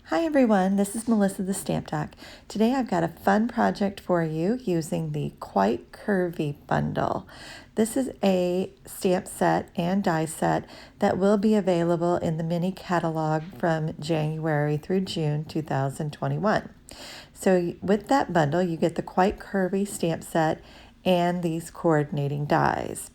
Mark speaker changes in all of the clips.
Speaker 1: Hi everyone, this is Melissa the Stamp Doc. Today I've got a fun project for you using the Quite Curvy bundle. This is a stamp set and die set that will be available in the mini catalog from January through June 2021. So with that bundle you get the Quite Curvy stamp set and these coordinating dies.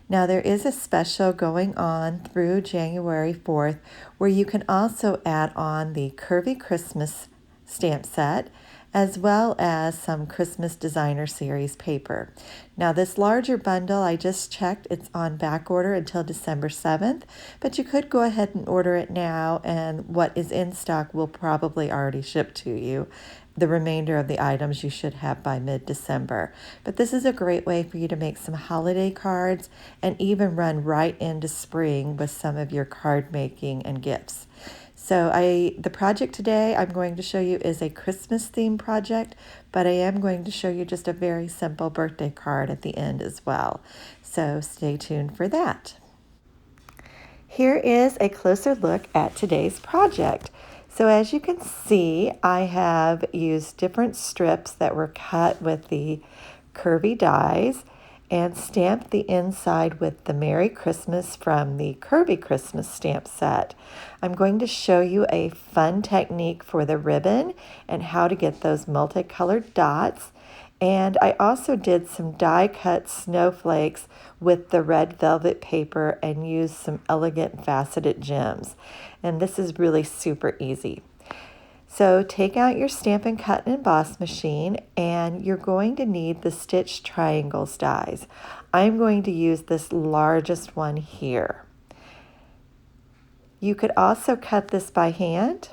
Speaker 1: Now there is a special going on through January 4th where you can also add on the Curvy Christmas stamp set as well as some Christmas Designer Series paper. Now this larger bundle, I just checked, it's on back order until December 7th, but you could go ahead and order it now and what is in stock will probably already ship to you. The remainder of the items you should have by mid-December. But this is a great way for you to make some holiday cards and even run right into spring with some of your card making and gifts. So the project today I'm going to show you is a Christmas theme project, but I am going to show you just a very simple birthday card at the end as well. So stay tuned for that. Here is a closer look at today's project. So as you can see, I have used different strips that were cut with the curvy dies and stamped the inside with the Merry Christmas from the Curvy Christmas stamp set. I'm going to show you a fun technique for the ribbon and how to get those multicolored dots. And I also did some die cut snowflakes with the red velvet paper and used some elegant faceted gems. And this is really super easy. So take out your Stampin' Cut and Emboss machine and you're going to need the Stitch Triangles dies. I'm going to use this largest one here. You could also cut this by hand.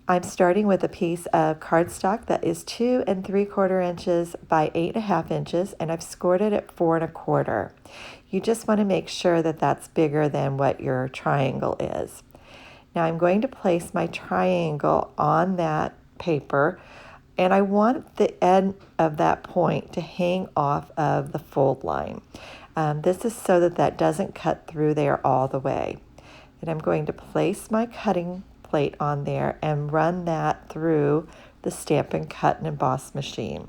Speaker 1: I'm starting with a piece of cardstock that is 2 3/4 inches by 8.5 inches, and I've scored it at 4 1/4. You just want to make sure that that's bigger than what your triangle is. Now I'm going to place my triangle on that paper, and I want the end of that point to hang off of the fold line. This is so that that doesn't cut through there all the way. And I'm going to place my cutting plate on there and run that through the Stampin' Cut and Emboss machine.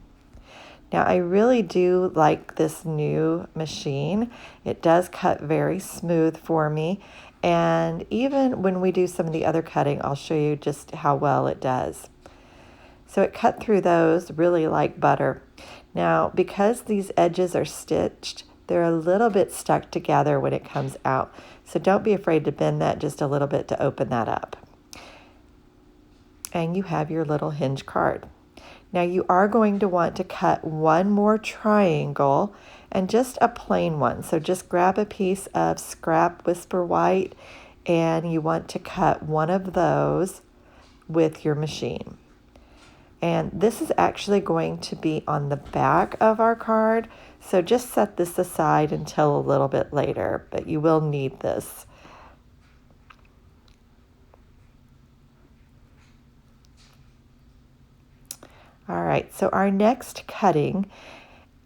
Speaker 1: Now I really do like this new machine. It does cut very smooth for me, and even when we do some of the other cutting, I'll show you just how well it does. So it cut through those really like butter. Now because these edges are stitched, they're a little bit stuck together when it comes out. So don't be afraid to bend that just a little bit to open that up. And you have your little hinge card. Now you are going to want to cut one more triangle and just a plain one. So just grab a piece of scrap Whisper White and you want to cut one of those with your machine. And this is actually going to be on the back of our card. So just set this aside until a little bit later, but you will need this. All right, so our next cutting,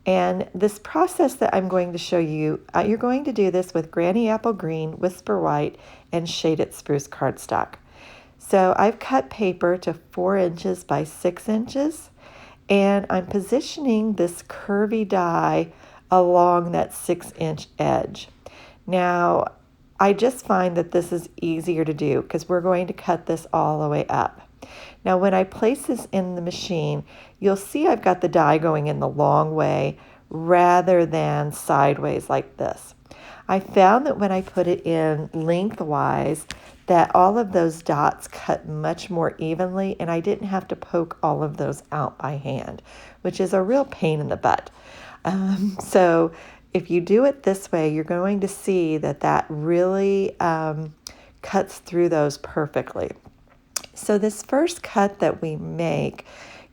Speaker 1: and this process that I'm going to show you, you're going to do this with Granny Apple Green, Whisper White, and Shaded Spruce cardstock. So I've cut paper to 4 inches by 6 inches, and I'm positioning this curvy die along that 6-inch edge. Now, I just find that this is easier to do because we're going to cut this all the way up. Now when I place this in the machine, you'll see I've got the die going in the long way rather than sideways like this. I found that when I put it in lengthwise, that all of those dots cut much more evenly and I didn't have to poke all of those out by hand, which is a real pain in the butt. So if you do it this way, you're going to see that that really cuts through those perfectly. So this first cut that we make,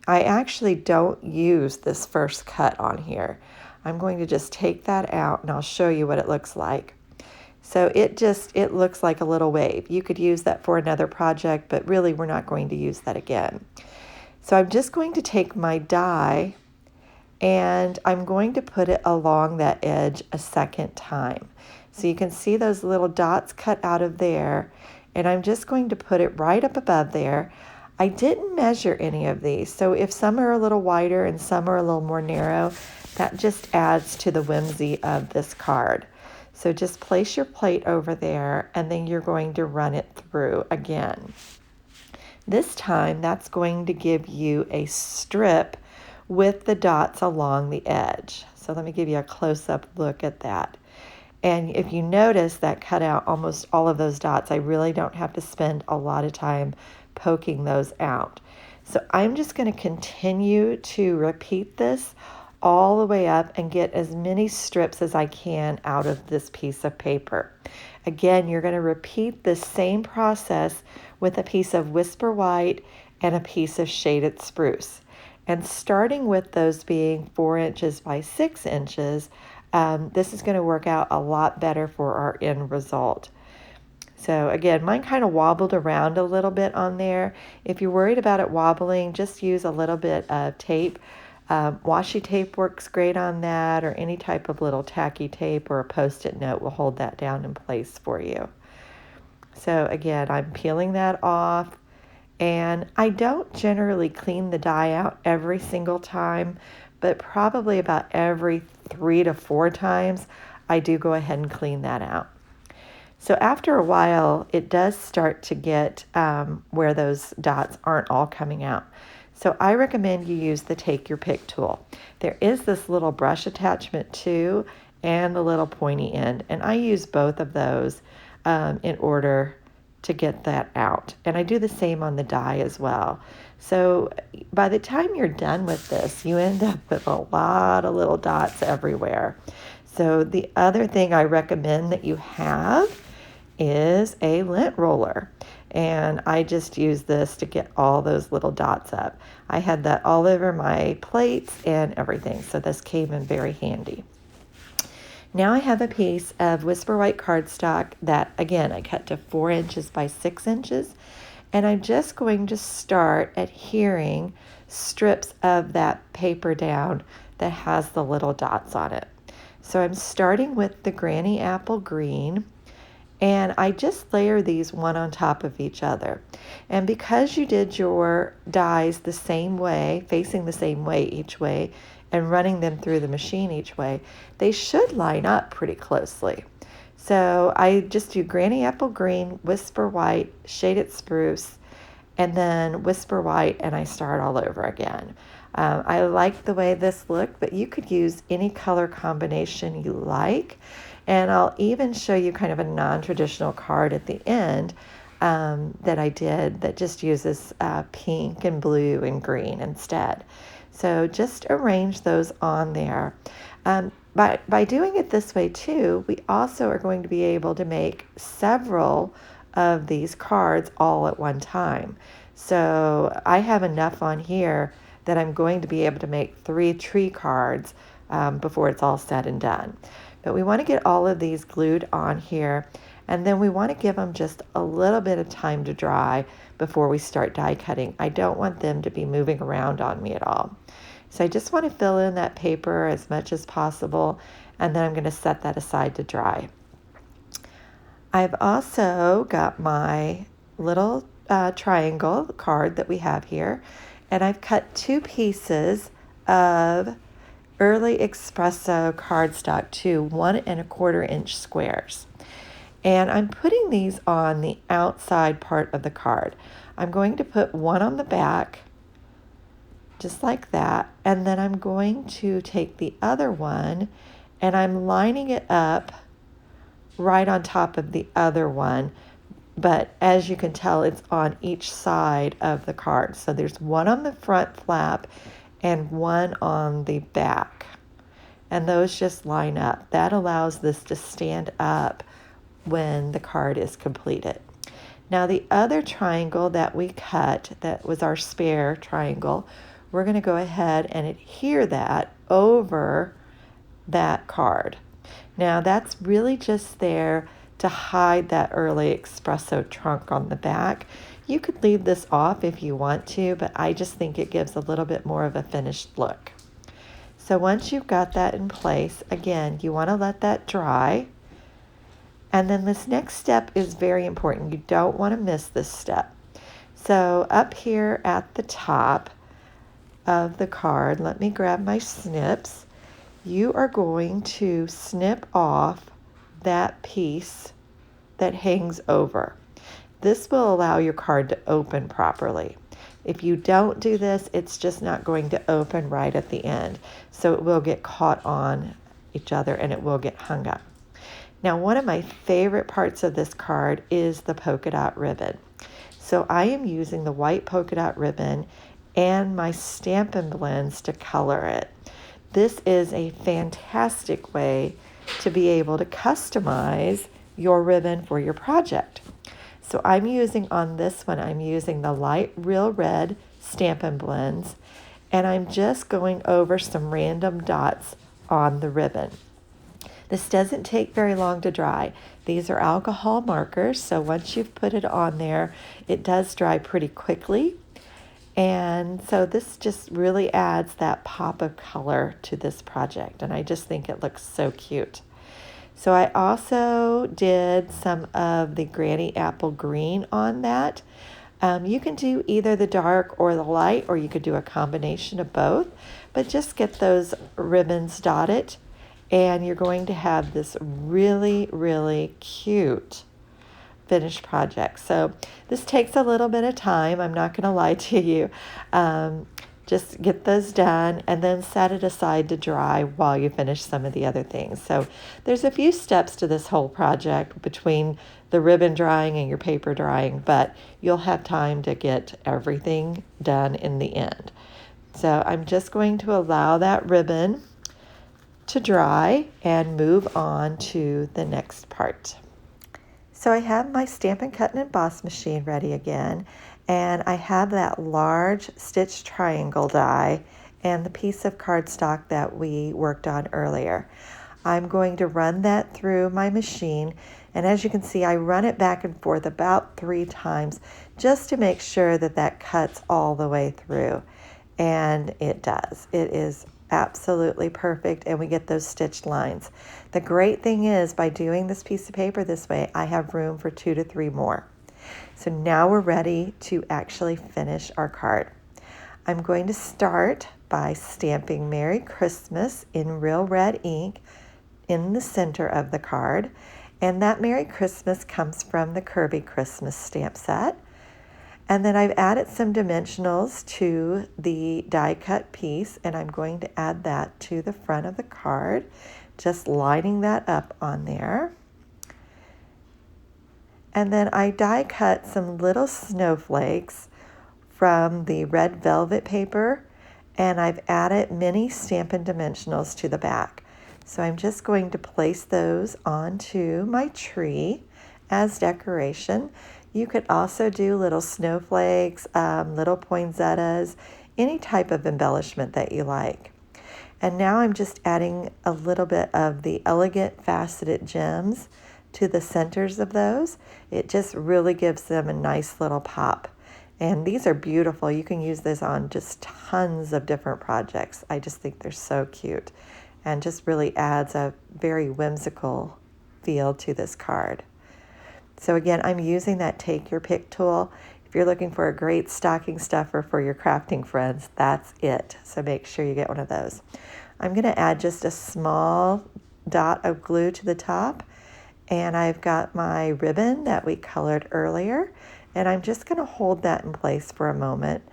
Speaker 1: I actually don't use this first cut on here. I'm going to just take that out and I'll show you what it looks like. So it looks like a little wave. You could use that for another project, but really we're not going to use that again. So I'm just going to take my die and I'm going to put it along that edge a second time. So you can see those little dots cut out of there. And I'm just going to put it right up above there. I didn't measure any of these, so if some are a little wider and some are a little more narrow, that just adds to the whimsy of this card. So just place your plate over there, and then you're going to run it through again. This time, that's going to give you a strip with the dots along the edge. So let me give you a close-up look at that. And if you notice that cut out almost all of those dots, I really don't have to spend a lot of time poking those out. So I'm just going to continue to repeat this all the way up and get as many strips as I can out of this piece of paper. Again, you're going to repeat the same process with a piece of Whisper White and a piece of Shaded Spruce. And starting with those being 4 inches by 6 inches, this is going to work out a lot better for our end result. So again, mine kind of wobbled around a little bit on there. If you're worried about it wobbling, just use a little bit of tape. Washi tape works great on that, or any type of little tacky tape or a Post-it note will hold that down in place for you. So again, I'm peeling that off, and I don't generally clean the die out every single time, but probably about every 3 to 4 times, I do go ahead and clean that out. So after a while, it does start to get where those dots aren't all coming out. So I recommend you use the Take Your Pick tool. There is this little brush attachment too, and the little pointy end, and I use both of those in order to get that out. And I do the same on the die as well. So by the time you're done with this, you end up with a lot of little dots everywhere. So the other thing I recommend that you have is a lint roller. And I just use this to get all those little dots up. I had that all over my plates and everything, so this came in very handy. Now I have a piece of Whisper White cardstock that, again, I cut to 4 inches by 6 inches. And I'm just going to start adhering strips of that paper down that has the little dots on it. So I'm starting with the Granny Apple Green, and I just layer these one on top of each other. And because you did your dies the same way, facing the same way each way, and running them through the machine each way, they should line up pretty closely. So I just do Granny Apple Green, Whisper White, Shaded Spruce, and then Whisper White, and I start all over again. I like the way this looked, but you could use any color combination you like. And I'll even show you kind of a non-traditional card at the end that I did that just uses pink and blue and green instead. So just arrange those on there. By doing it this way too, we also are going to be able to make several of these cards all at one time. So I have enough on here that I'm going to be able to make 3 tree cards before it's all said and done. But we want to get all of these glued on here, and then we want to give them just a little bit of time to dry before we start die cutting. I don't want them to be moving around on me at all. So I just want to fill in that paper as much as possible, and then I'm going to set that aside to dry. I've also got my little triangle card that we have here, and I've cut 2 pieces of Early Espresso cardstock to 1 1/4 inch squares. And I'm putting these on the outside part of the card. I'm going to put one on the back, just like that, and then I'm going to take the other one and I'm lining it up right on top of the other one, but as you can tell, it's on each side of the card. So there's one on the front flap and one on the back, and those just line up. That allows this to stand up when the card is completed. Now the other triangle that we cut, that was our spare triangle, we're going to go ahead and adhere that over that card. Now that's really just there to hide that Early Espresso trunk on the back. You could leave this off if you want to, but I just think it gives a little bit more of a finished look. So once you've got that in place, again, you want to let that dry. And then this next step is very important. You don't want to miss this step. So up here at the top of the card, let me grab my snips. You are going to snip off that piece that hangs over. This will allow your card to open properly. If you don't do this, it's just not going to open right at the end. So it will get caught on each other and it will get hung up. Now, one of my favorite parts of this card is the polka dot ribbon. So I am using the white polka dot ribbon and my Stampin' blends to color it. This is a fantastic way to be able to customize your ribbon for your project. So I'm using on this one, I'm using the light real red Stampin' blends, and I'm just going over some random dots on the ribbon. This doesn't take very long to dry. These are alcohol markers, so once you've put it on there, it does dry pretty quickly. And so this just really adds that pop of color to this project, and I just think it looks so cute. So I also did some of the Granny Apple Green on that. You can do either the dark or the light, or you could do a combination of both, but just get those ribbons dotted, and you're going to have this really, really cute finished project. So this takes a little bit of time. I'm not going to lie to you. Just get those done and then set it aside to dry while you finish some of the other things. So there's a few steps to this whole project between the ribbon drying and your paper drying, but you'll have time to get everything done in the end. So I'm just going to allow that ribbon to dry and move on to the next part. So I have my Stampin' Cut and Emboss machine ready again, and I have that large stitch triangle die and the piece of cardstock that we worked on earlier. I'm going to run that through my machine, and as you can see, I run it back and forth about 3 times just to make sure that that cuts all the way through, and it does. It is absolutely perfect, and we get those stitched lines. The great thing is, by doing this piece of paper this way, I have room for 2 to 3 more. So now we're ready to actually finish our card. I'm going to start by stamping Merry Christmas in real red ink in the center of the card, and that Merry Christmas comes from the Curvy Christmas stamp set. And then I've added some dimensionals to the die cut piece, and I'm going to add that to the front of the card, just lining that up on there. And then I die cut some little snowflakes from the red velvet paper, and I've added mini Stampin' dimensionals to the back. So I'm just going to place those onto my tree as decoration. You could also do little snowflakes, little poinsettias, any type of embellishment that you like. And now I'm just adding a little bit of the elegant faceted gems to the centers of those. It just really gives them a nice little pop. And these are beautiful. You can use this on just tons of different projects. I just think they're so cute and just really adds a very whimsical feel to this card. So again, I'm using that Take Your Pick tool. If you're looking for a great stocking stuffer for your crafting friends, that's it. So make sure you get one of those. I'm going to add just a small dot of glue to the top, and I've got my ribbon that we colored earlier, and I'm just going to hold that in place for a moment.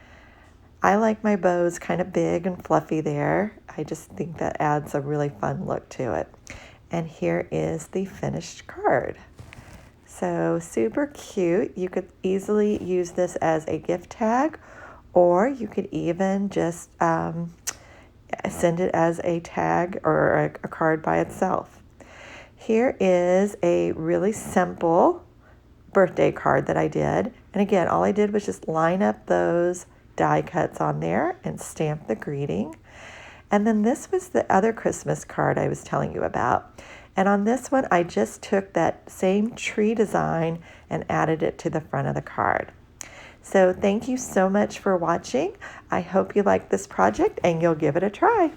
Speaker 1: I like my bows kind of big and fluffy there. I just think that adds a really fun look to it. And here is the finished card. So super cute. You could easily use this as a gift tag, or you could even just send it as a tag or a card by itself. Here is a really simple birthday card that I did. And again, all I did was just line up those die cuts on there and stamp the greeting. And then this was the other Christmas card I was telling you about. And on this one, I just took that same tree design and added it to the front of the card. So thank you so much for watching. I hope you like this project and you'll give it a try.